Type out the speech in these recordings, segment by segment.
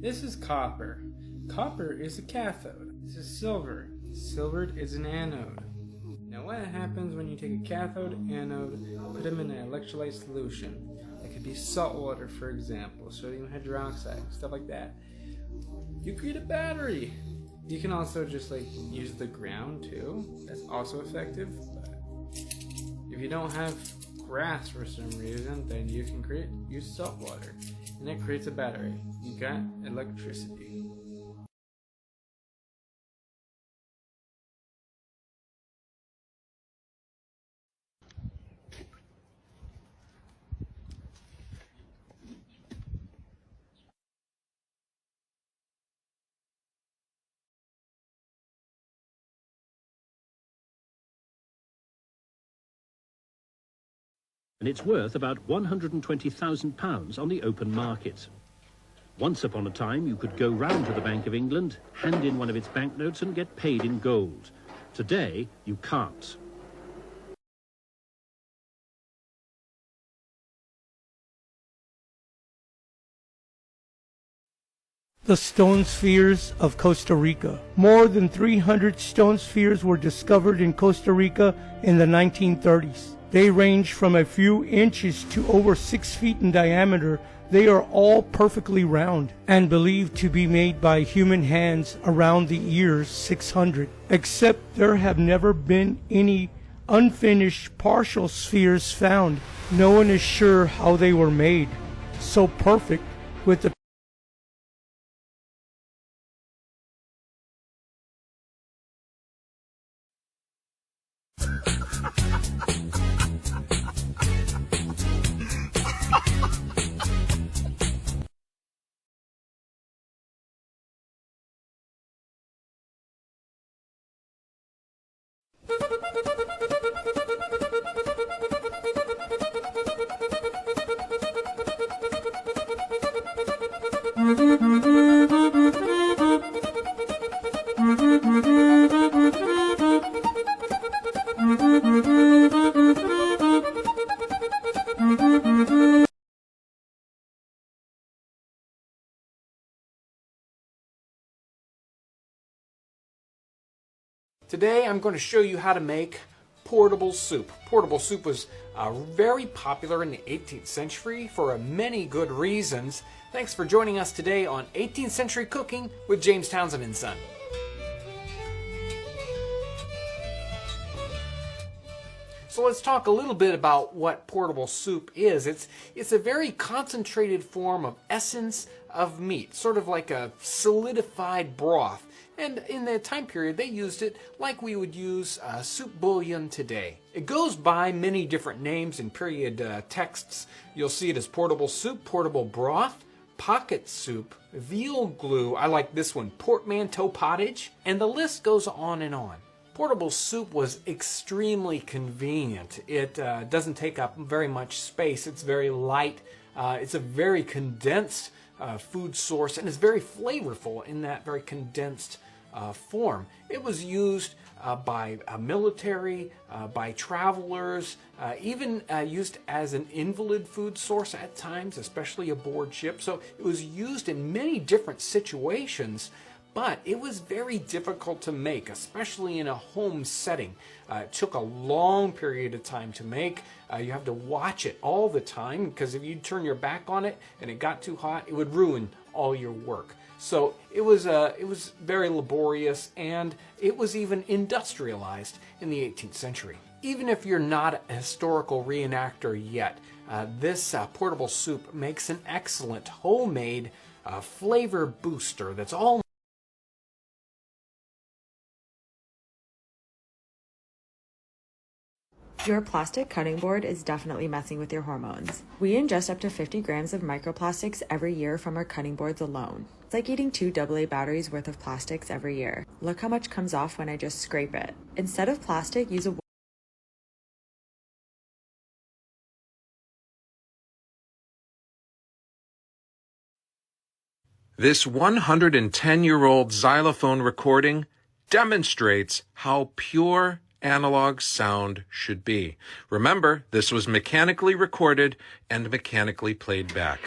This is copper. Copper is a cathode. This is silver. Silver is an anode. Now what happens when you take a cathode, anode, put them in an electrolyte solution? It could be salt water, for example, sodium hydroxide, stuff like that. You create a battery. You can also just use the ground too. That's also effective. But if you don't have grass for some reason, then you can use salt water, and it creates a battery. You got electricity. And it's worth about £120,000 on the open market. Once upon a time, you could go round to the Bank of England, hand in one of its banknotes and get paid in gold. Today, you can't. The stone spheres of Costa Rica. More than 300 stone spheres were discovered in Costa Rica in the 1930s. They range from a few inches to over 6 feet in diameter. They are all perfectly round and believed to be made by human hands around the year 600. Except there have never been any unfinished partial spheres found. No one is sure how they were made. So perfect with the Today I'm going to show you how to make portable soup. Portable soup was very popular in the 18th century for many good reasons. Thanks for joining us today on 18th Century Cooking with James Townsend and Son. So let's talk a little bit about what portable soup is. It's a very concentrated form of essence of meat, sort of like a solidified broth. And in that time period, they used it like we would use soup bouillon today. It goes by many different names in period texts. You'll see it as portable soup, portable broth, pocket soup, veal glue, I like this one, portmanteau pottage, and the list goes on and on. Portable soup was extremely convenient. It doesn't take up very much space. It's very light. It's a very condensed food source, and it's very flavorful in that very condensed form. It was used by military, by travelers, even used as an invalid food source at times, especially aboard ship. So it was used in many different situations, but it was very difficult to make, especially in a home setting. It took a long period of time to make. You have to watch it all the time, because if you turn your back on it and it got too hot, it would ruin all your work. So it was very laborious, and it was even industrialized in the 18th century. Even if you're not a historical reenactor yet, this portable soup makes an excellent homemade flavor booster that's all. Your plastic cutting board is definitely messing with your hormones. We ingest up to 50 grams of microplastics every year from our cutting boards alone. It's like eating 2 AA batteries worth of plastics every year. Look how much comes off when I just scrape it. Instead of plastic, use a This 110-year-old xylophone recording demonstrates how pure analog sound should be. Remember, this was mechanically recorded and mechanically played back.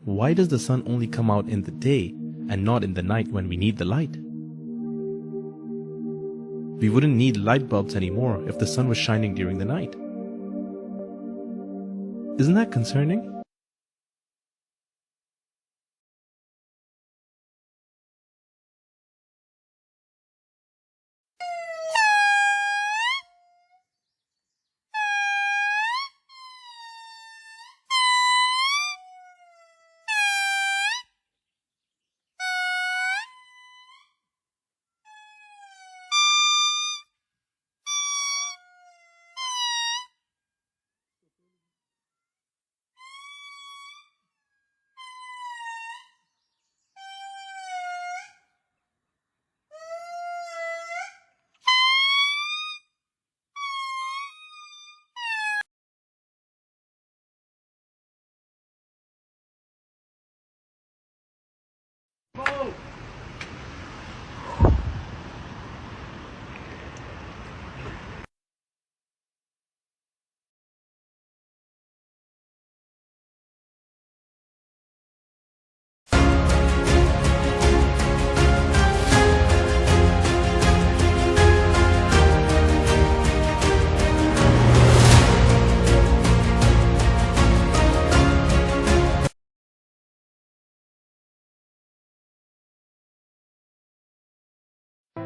Why does the sun only come out in the day and not in the night when we need the light? We wouldn't need light bulbs anymore if the sun was shining during the night. Isn't that concerning?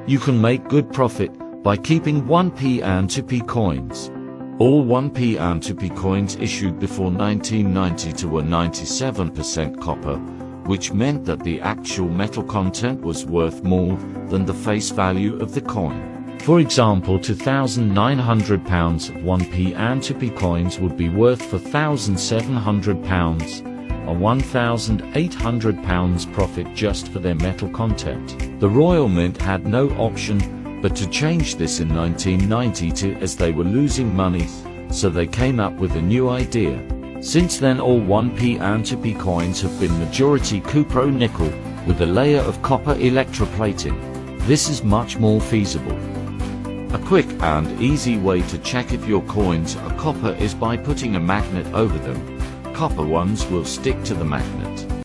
You can make good profit by keeping 1p and 2p coins. All 1p and 2p coins issued before 1992 were 97% copper, which meant that the actual metal content was worth more than the face value of the coin. For example, 2,900 pounds of 1p and 2p coins would be worth £4,700, a £1,800 profit just for their metal content. The Royal Mint had no option but to change this in 1992 as they were losing money, so they came up with a new idea. Since then, all 1p and 2p coins have been majority cupro nickel with a layer of copper electroplating. This is much more feasible. A quick and easy way to check if your coins are copper is by putting a magnet over them. Copper ones will stick to the magnet.